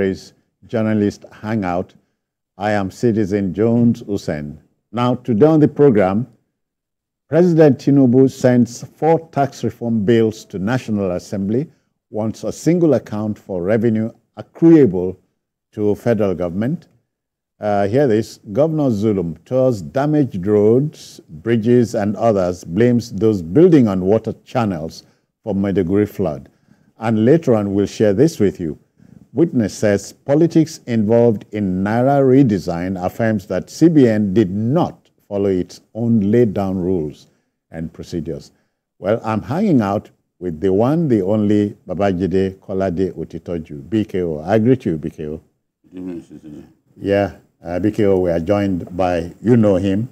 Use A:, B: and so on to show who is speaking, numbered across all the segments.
A: is Journalist Hangout. I am Citizen Jones Hussein. Now, today on the program, President Tinubu sends 4 tax reform bills to National Assembly, wants a single account for revenue accruable to federal government. Hear this, Governor Zulum tours damaged roads, bridges, and others, blames those building on water channels for Maiduguri flood. And later on, we'll share this with you. Witness says politics involved in Naira redesign affirms that CBN did not follow its own laid down rules and procedures. Well, I'm hanging out with the one, the only Babajide Kolade Otitoju, BKO. I greet you, BKO. Yeah, BKO, we are joined by, you know him,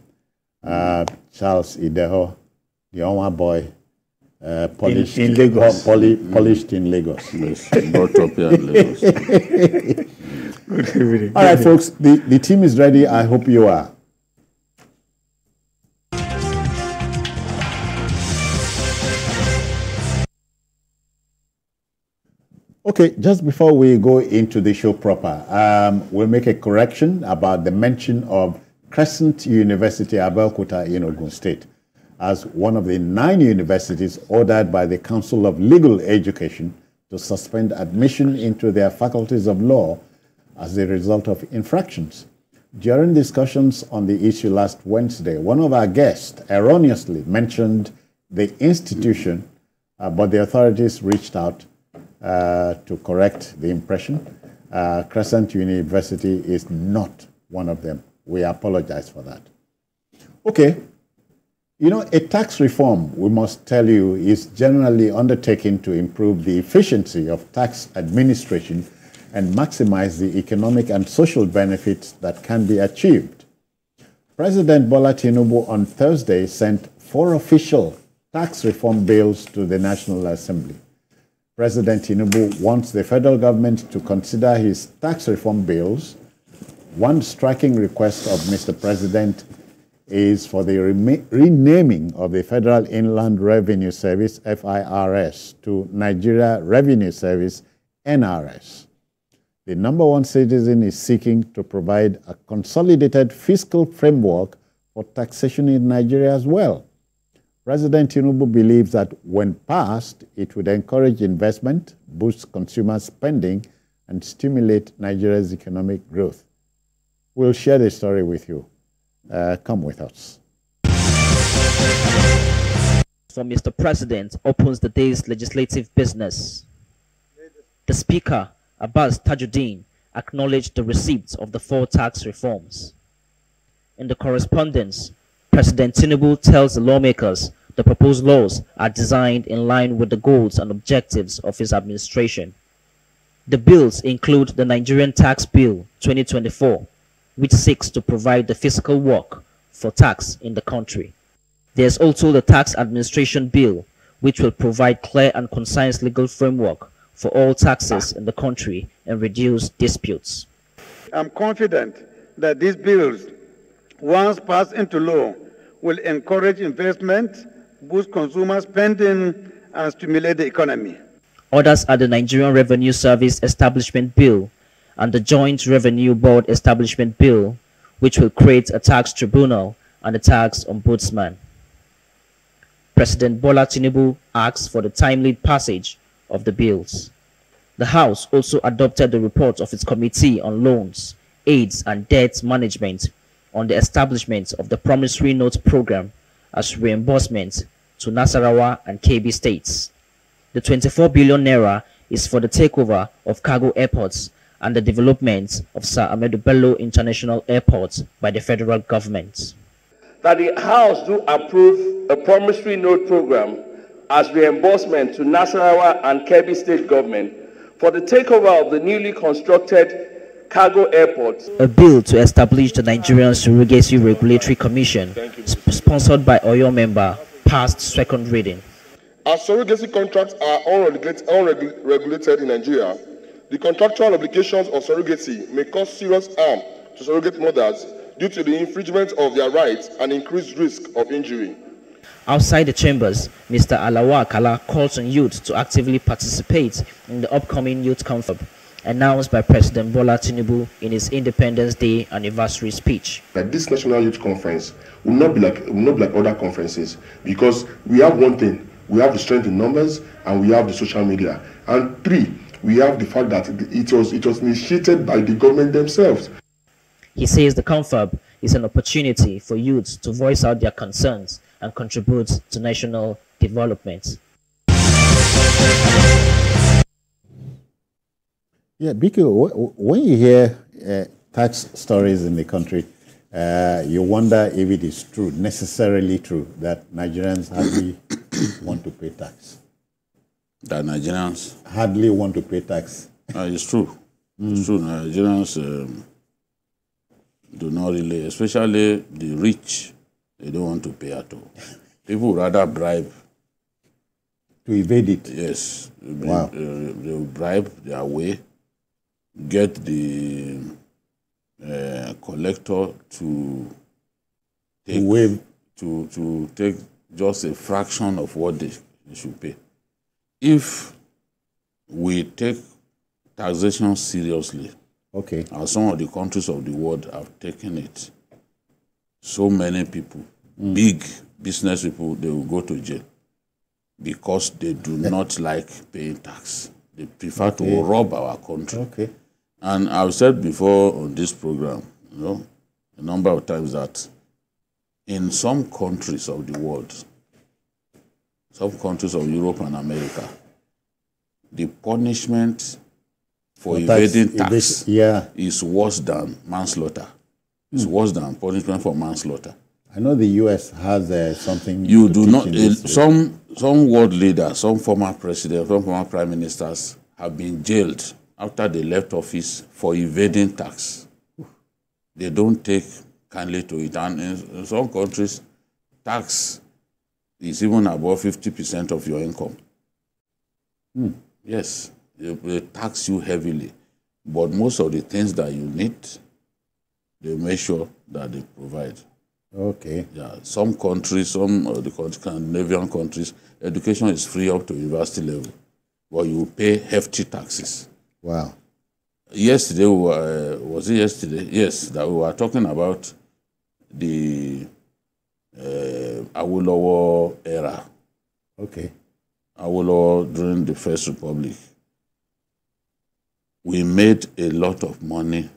A: Charles Ideho, the Onwa boy, polished in Lagos. Polished in Lagos.
B: Yes, brought up here in Lagos.
A: Good evening. All right, folks, the team is ready. I hope you are. Okay, just before we go into the show proper, we'll make a correction about the mention of Crescent University, Abeokuta in Ogun State, as one of the 9 universities ordered by the Council of Legal Education to suspend admission into their faculties of law as a result of infractions. During discussions on the issue last Wednesday, one of our guests erroneously mentioned the institution, but the authorities reached out to correct the impression. Crescent University is not one of them. We apologize for that. Okay. You know, a tax reform, we must tell you, is generally undertaken to improve the efficiency of tax administration and maximize the economic and social benefits that can be achieved. President Bola Tinubu on Thursday sent 4 official tax reform bills to the National Assembly. President Tinubu wants the federal government to consider his tax reform bills. One striking request of Mr. President is for the renaming of the Federal Inland Revenue Service, FIRS, to Nigeria Revenue Service, NRS. The #1 citizen is seeking to provide a consolidated fiscal framework for taxation in Nigeria as well. President Tinubu believes that when passed, it would encourage investment, boost consumer spending, and stimulate Nigeria's economic growth. We'll share the story with you. Come with us.
C: So Mr. President opens the day's legislative business. The Speaker, Abbas Tajuddin, acknowledged the receipt of the 4 tax reforms. In the correspondence, President Tinubu tells the lawmakers the proposed laws are designed in line with the goals and objectives of his administration. The bills include the Nigerian Tax Bill 2024, which seeks to provide the fiscal work for tax in the country. There's also the Tax Administration Bill, which will provide clear and concise legal framework for all taxes in the country and reduce disputes.
D: I'm confident that these bills, once passed into law, will encourage investment, boost consumer spending, and stimulate the economy.
C: Others are the Nigerian Revenue Service Establishment Bill and the Joint Revenue Board Establishment Bill, which will create a tax tribunal and a tax ombudsman. President Bola Tinubu asks for the timely passage of the bills. The House also adopted the report of its Committee on Loans, Aids and Debt Management on the establishment of the Promissory Note Program as reimbursement to Nasarawa and Kebbi states. The 24 billion naira is for the takeover of cargo airports and the development of Sir Ahmedu Bello International Airport by the federal government.
E: That the House do approve a promissory note program as reimbursement to Nasarawa and Kebbi state government for the takeover of the newly constructed cargo airports.
C: A bill to establish the Nigerian Surrogacy Regulatory Commission, sponsored by Oyo member, passed 2nd reading.
F: As surrogacy contracts are unregulated in Nigeria, the contractual obligations of surrogacy may cause serious harm to surrogate mothers due to the infringement of their rights and increased risk of injury.
C: Outside the chambers, Mr. Alawa Akala calls on youth to actively participate in the upcoming youth conference announced by President Bola Tinubu in his Independence Day anniversary speech.
F: That this National Youth Conference will not be like other conferences, because we have one thing: we have the strength in numbers, and we have the social media. And 3, we have the fact that it was initiated by the government themselves.
C: He says the confab is an opportunity for youths to voice out their concerns and contribute to national development.
A: Yeah, Biko, when you hear tax stories in the country, you wonder if it is true, necessarily true, that Nigerians hardly want to pay tax.
B: That Nigerians
A: hardly want to pay tax.
B: It's true. It's true. Nigerians do not really, especially the rich, they don't want to pay at all. People rather bribe.
A: To evade it?
B: Yes.
A: Wow.
B: They will bribe their way, get the collector to take, to take just a fraction of what they should pay. If we take taxation seriously,
A: okay,
B: as some of the countries of the world have taken it, so many people, big business people, they will go to jail because they do not like paying tax. They prefer to rob our country.
A: Okay.
B: And I've said before on this program, a number of times, that in some countries of the world, some countries of Europe and America, the punishment for evading tax is worse than manslaughter. It's worse than punishment for manslaughter.
A: I know the U.S. has something.
B: You do not. Some world leaders, some former presidents, some former prime ministers have been jailed after they left office for evading tax. They don't take kindly to it. And in some countries, tax is even above 50% of your income. Yes, they tax you heavily. But most of the things that you need, they make sure that they provide.
A: Okay.
B: Yeah, some countries, some of the Scandinavian countries, education is free up to university level, but you pay hefty taxes.
A: Wow.
B: Yesterday, was it yesterday? Yes, that we were talking about the Awolowo era.
A: Okay.
B: Awolowo during the First Republic. We made a lot of money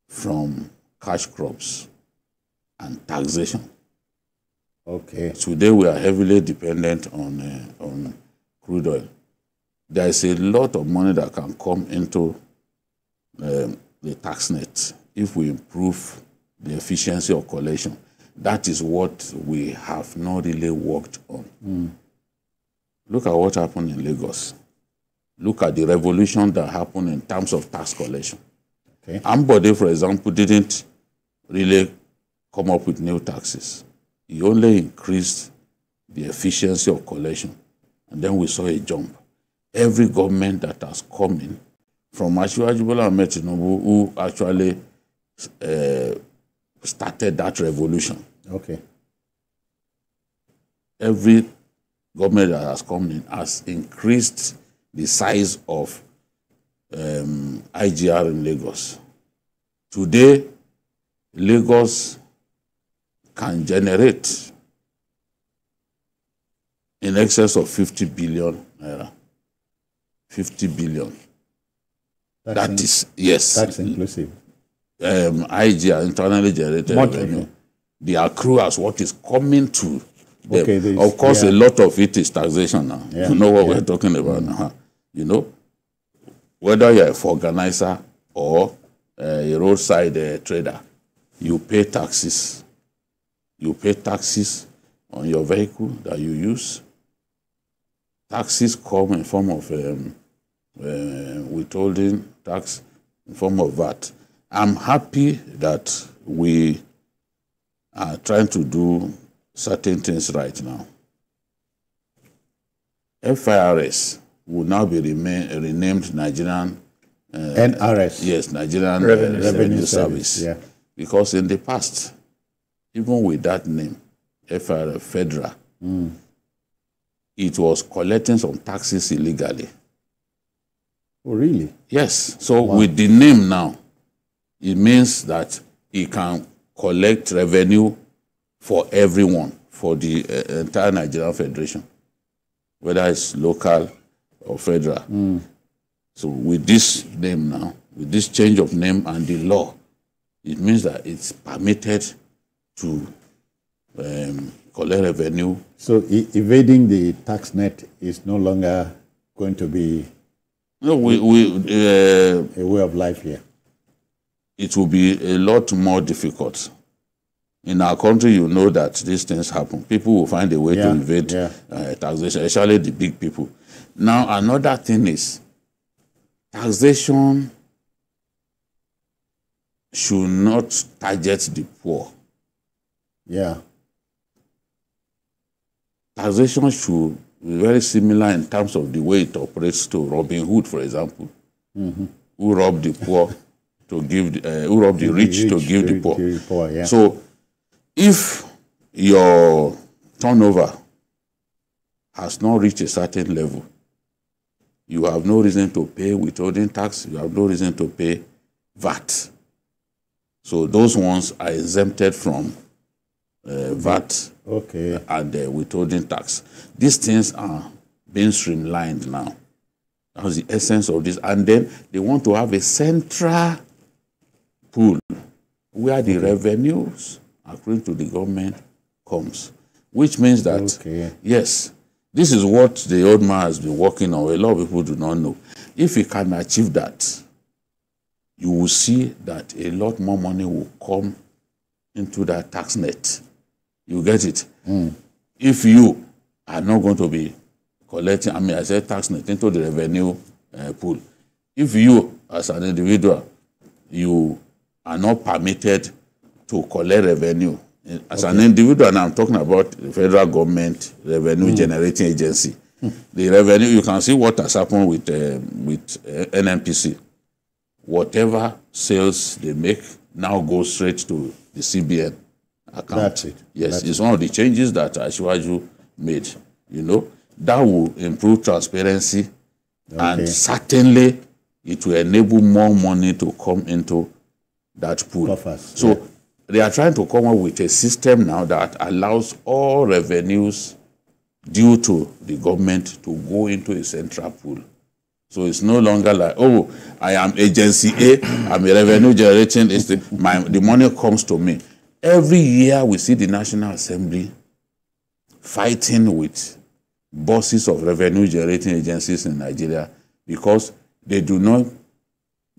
B: from cash crops and taxation.
A: Okay.
B: Today we are heavily dependent on crude oil. There is a lot of money that can come into the tax net if we improve the efficiency of collection. That is what we have not really worked on. Look at what happened in Lagos. Look at the revolution that happened in terms of tax collection.
A: Okay.
B: Ambode, for example, didn't really come up with new taxes. He only increased the efficiency of collection. And then we saw a jump. Every government that has come in, from Asiwaju Bola Ahmed Tinubu, who actually started that revolution.
A: Okay.
B: Every government that has come in has increased the size of IGR in Lagos. Today, Lagos can generate in excess of 50 billion naira. 50 billion. That is, yes.
A: Tax inclusive.
B: IGR, internally generated revenue. The accrue as what is coming to them. Okay, of course, a lot of it is taxation now. Yeah. You know what we're talking about now. You know, whether you're a organizer or a roadside trader, you pay taxes. You pay taxes on your vehicle that you use. Taxes come in form of withholding tax, in form of VAT. I'm happy that we are trying to do certain things right now. FIRS will now be renamed Nigerian
A: NRS.
B: Yes, Nigerian Revenue Service.
A: Yeah.
B: Because in the past, even with that name, FIRS, Federal, it was collecting some taxes illegally.
A: Oh, really?
B: Yes. So with the name now, it means that he can collect revenue for everyone, for the entire Nigerian Federation, whether it's local or federal. So with this name now, with this change of name and the law, it means that it's permitted to collect revenue.
A: So evading the tax net is no longer going to be a way of life here.
B: It will be a lot more difficult. In our country, you know that these things happen. People will find a way to evade taxation, especially the big people. Now, another thing is taxation should not target the poor.
A: Yeah.
B: Taxation should be very similar in terms of the way it operates to Robin Hood, for example, who rob the poor to give, who rob the rich to give the poor.
A: Yeah.
B: So, if your turnover has not reached a certain level, you have no reason to pay withholding tax, you have no reason to pay VAT. So those ones are exempted from VAT and withholding tax. These things are being streamlined now. That's the essence of this. And then they want to have a central pool where the revenues according to the government comes, which means that, yes, this is what the old man has been working on. A lot of people do not know. If he can achieve that, you will see that a lot more money will come into that tax net. You get it? If you are not going to be collecting, I said tax net into the revenue pool. If you, as an individual, you are not permitted to collect revenue. As an individual, and I'm talking about the federal government revenue generating agency. The revenue, you can see what has happened with NNPC. Whatever sales they make now goes straight to the CBN account.
A: That's it.
B: Yes, it's one of the changes that Asiwaju made. You know, that will improve transparency, and certainly it will enable more money to come into that pool. So they are trying to come up with a system now that allows all revenues due to the government to go into a central pool. So it's no longer like, oh, I am agency A, I'm a revenue generating, the money comes to me. Every year we see the National Assembly fighting with bosses of revenue generating agencies in Nigeria because they do not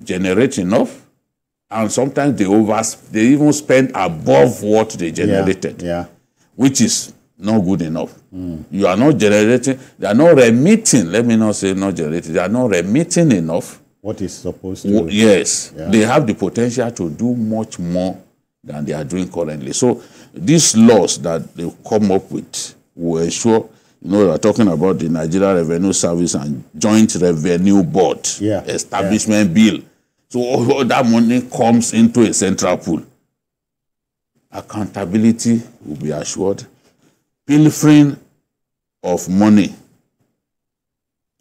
B: generate enough, and sometimes they even spend above what they generated, which is not good enough. You are not generating, they are not remitting, let me not say not generating, they are not remitting enough.
A: What is supposed to.
B: Yes, they have the potential to do much more than they are doing currently. So these laws that they come up with will ensure, you know, we are talking about the Nigeria Revenue Service and Joint Revenue Board establishment bill. So all that money comes into a central pool. Accountability will be assured. Pilfering of money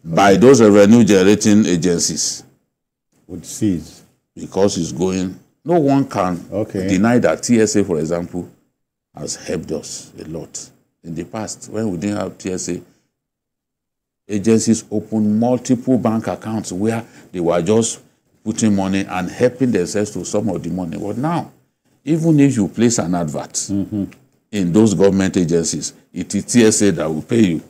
B: by those revenue generating agencies
A: would cease.
B: Because it's going, no one can deny that TSA, for example, has helped us a lot. In the past, when we didn't have TSA, agencies opened multiple bank accounts where they were just putting money and helping themselves to some of the money. But now, even if you place an advert in those government agencies, it is TSA that will pay you.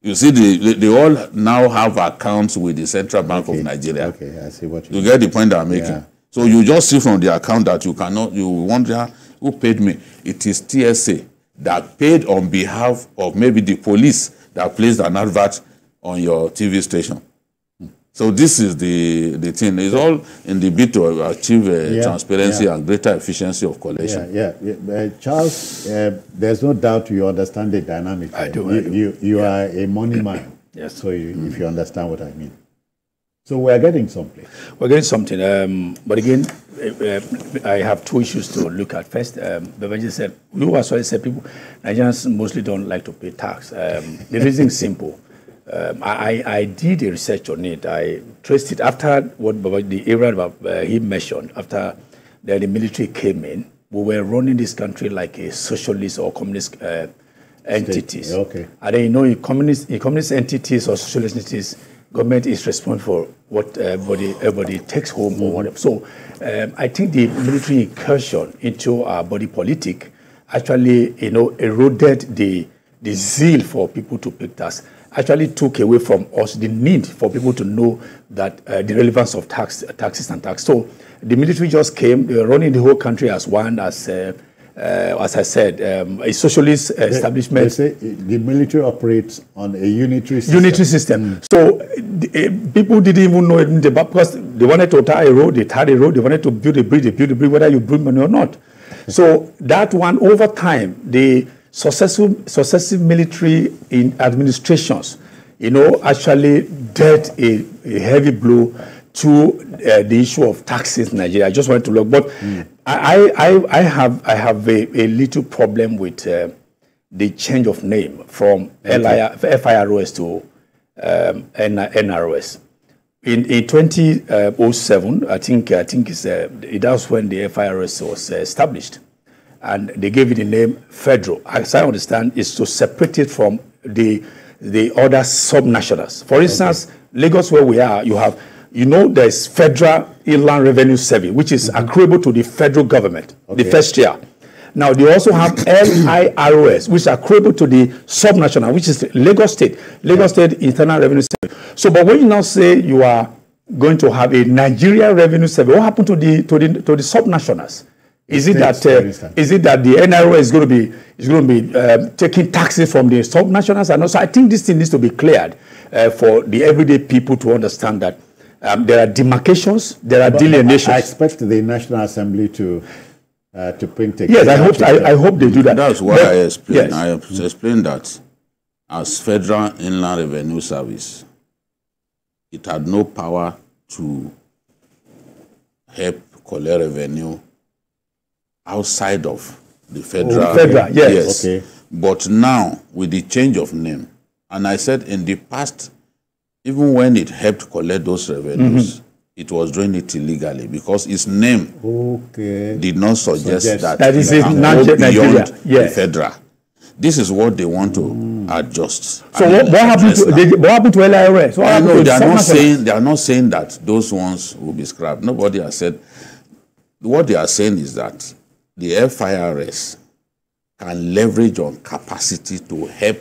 B: You see, they all now have accounts with the Central Bank of Nigeria.
A: Okay, I see what you
B: get the point that I'm making. So you just see from the account that you cannot, you wonder who paid me. It is TSA that paid on behalf of maybe the police that placed an advert on your TV station. So this is the thing. It's all in the bid to achieve transparency and greater efficiency of collection.
A: Charles, there's no doubt you understand the dynamic.
G: I do.
A: You are a money man.
G: Yes.
A: So if you understand what I mean. So we're getting someplace.
G: We're getting something. But again, I have two issues to look at. First, Beverly said, Nigerians mostly don't like to pay tax. The reason is simple. I did a research on it. I traced it after the era he mentioned, after the military came in. We were running this country like a socialist or communist entities.
A: Okay.
G: And then, you know, in communist entities or socialist entities, government is responsible for what everybody takes home or whatever. So I think the military incursion into our body politic actually, you know, eroded the zeal for people to pay tax, actually took away from us the need for people to know that the relevance of taxes and tax. So the military just came, they were running the whole country as one, as I said, a socialist establishment.
A: They say the military operates on a unitary system.
G: Unitary system. So people didn't even know it because they wanted to tie a road, they tied a road, they wanted to build a bridge, whether you bring money or not. So that one, over time, the successive military in administrations, you know, actually dealt a heavy blow to the issue of taxes in Nigeria. I just wanted to look, but I have a little problem with the change of name from FIROS to NROS. In 2007, I think that was when the FIROS was established, and they gave it the name Federal. As I understand, is to separate it from the other subnationals. For instance, Lagos, where we are, you know, there's Federal Inland Revenue Service, which is accruable to the federal government, the first year. Now, they also have LIROS, which is accruable to the subnational, which is Lagos State Internal Revenue Service. So, but when you now say you are going to have a Nigeria Revenue Service, what happened to the subnationals? Is it that the NRO is going to be taking taxes from the subnationals? And also, I think this thing needs to be cleared for the everyday people to understand that there are demarcations, there are delineations.
A: I expect the National Assembly to print a...
G: Yes, I hope they do that.
B: That's why I explained.
G: Yes.
B: I explained that as Federal Inland Revenue Service, it had no power to help collect revenue outside of the federal.
G: Yes.
A: Okay.
B: But now, with the change of name, and I said in the past, even when it helped collect those revenues, it was doing it illegally because its name did not suggest that
G: is
B: it can go beyond
G: Nigeria.
B: the federal. This is what they want to adjust.
G: So what happened to LIRS?
B: They are not saying that those ones will be scrapped. Nobody has said. What they are saying is that the FIRS can leverage on capacity to help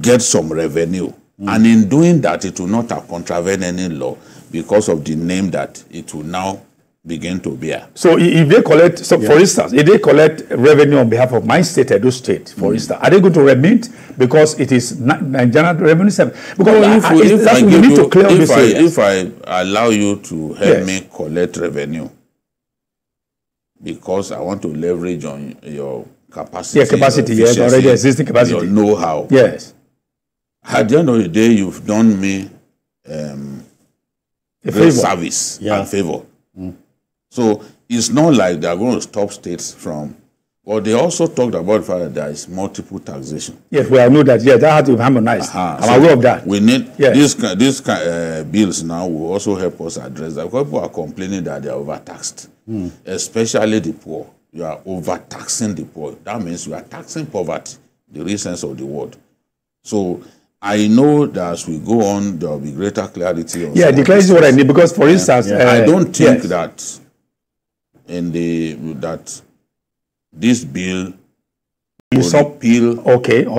B: get some revenue. And in doing that, it will not have contravened any law because of the name that it will now begin to bear.
G: So if they collect, for instance, if they collect revenue on behalf of my state, Edo State, for instance, are they going to remit because it is Nigerian Revenue Service? Because
B: if I allow you to help me collect revenue because I want to leverage on your capacity,
G: already existing capacity,
B: your know-how.
G: Yes.
B: At the end of the day, you've done me a service and favor. So it's not like they're going to stop states from. But they also talked about the fact that there is multiple taxation.
G: Yes, well, I know that. Yes, that has to be harmonized. I'm aware of that.
B: We need these bills now will also help us address that because people are complaining that they are overtaxed, especially the poor. You are overtaxing the poor. That means you are taxing poverty, the real sense of the word. So I know that as we go on, there will be greater clarity. On
G: the clarity is what I need because, for instance,
B: I don't think that this bill
G: or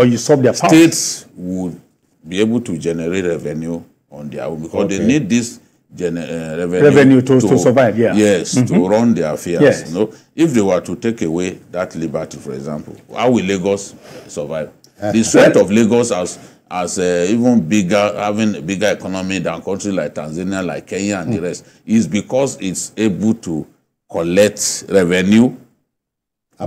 G: you solve their power.
B: States would be able to generate revenue on their own because they need this revenue to
G: survive.
B: To run their affairs.
G: Yes.
B: You know, if they were to take away that liberty, for example, how will Lagos survive? The strength of Lagos as even bigger, having a bigger economy than countries like Tanzania, like Kenya, and the rest, is because it's able to collect revenue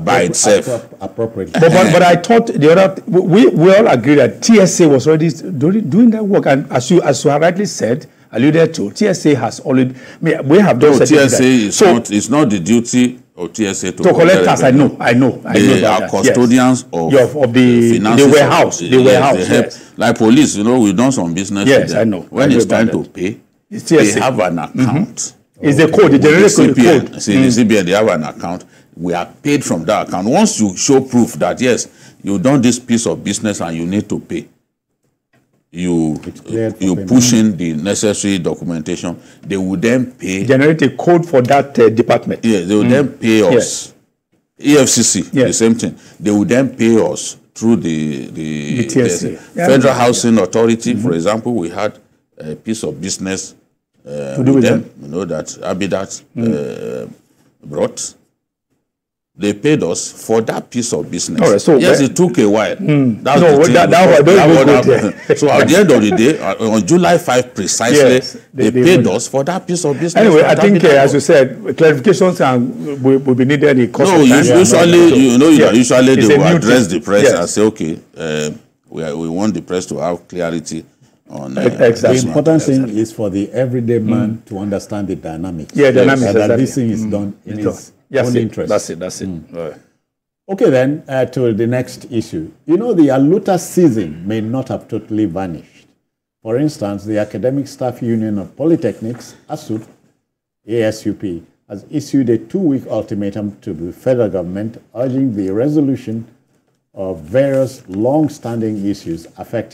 B: by itself.
A: Appropriately.
G: But I thought we all agree that TSA was already doing that work, and as you rightly said, alluded to, TSA has already. We have done.
B: TSA is not the duty or TSA
G: to collect tax. I know.
B: They are custodians of
G: the warehouse. The warehouse.
B: They help, like police, we've done some business with them.
G: I know.
B: When it's time to pay, they have an account.
G: It's the code, the generic
B: code. See, the CBN, they have an account. We are paid from that account. Once you show proof that, yes, you've done this piece of business and you need to pay, you push in the necessary documentation. They will then pay.
G: Generate a code for that department.
B: Yeah, they will then pay us. EFCC, the same thing. They will then pay us through the
G: TSA.
B: Federal Housing Authority, for example. We had a piece of business to do with them. That Abidat brought. They paid us for that piece of business.
G: All right, so
B: yes, it took a while.
G: So at
B: the end of the day, on July 5 precisely, they paid us for that piece of business.
G: Anyway, I think, as you said, clarifications will be needed in course of time.
B: Usually they will address the press and say, okay, we want the press to have clarity on
A: exactly. The important thing is for the everyday man to understand the dynamics.
G: Yeah, dynamics.
A: That this thing is done in his own interest.
G: That's it. Right.
A: Okay, then, to the next issue. The Aluta season may not have totally vanished. For instance, the Academic Staff Union of Polytechnics, ASUP, has issued a 2-week ultimatum to the federal government urging the resolution of various long-standing issues affecting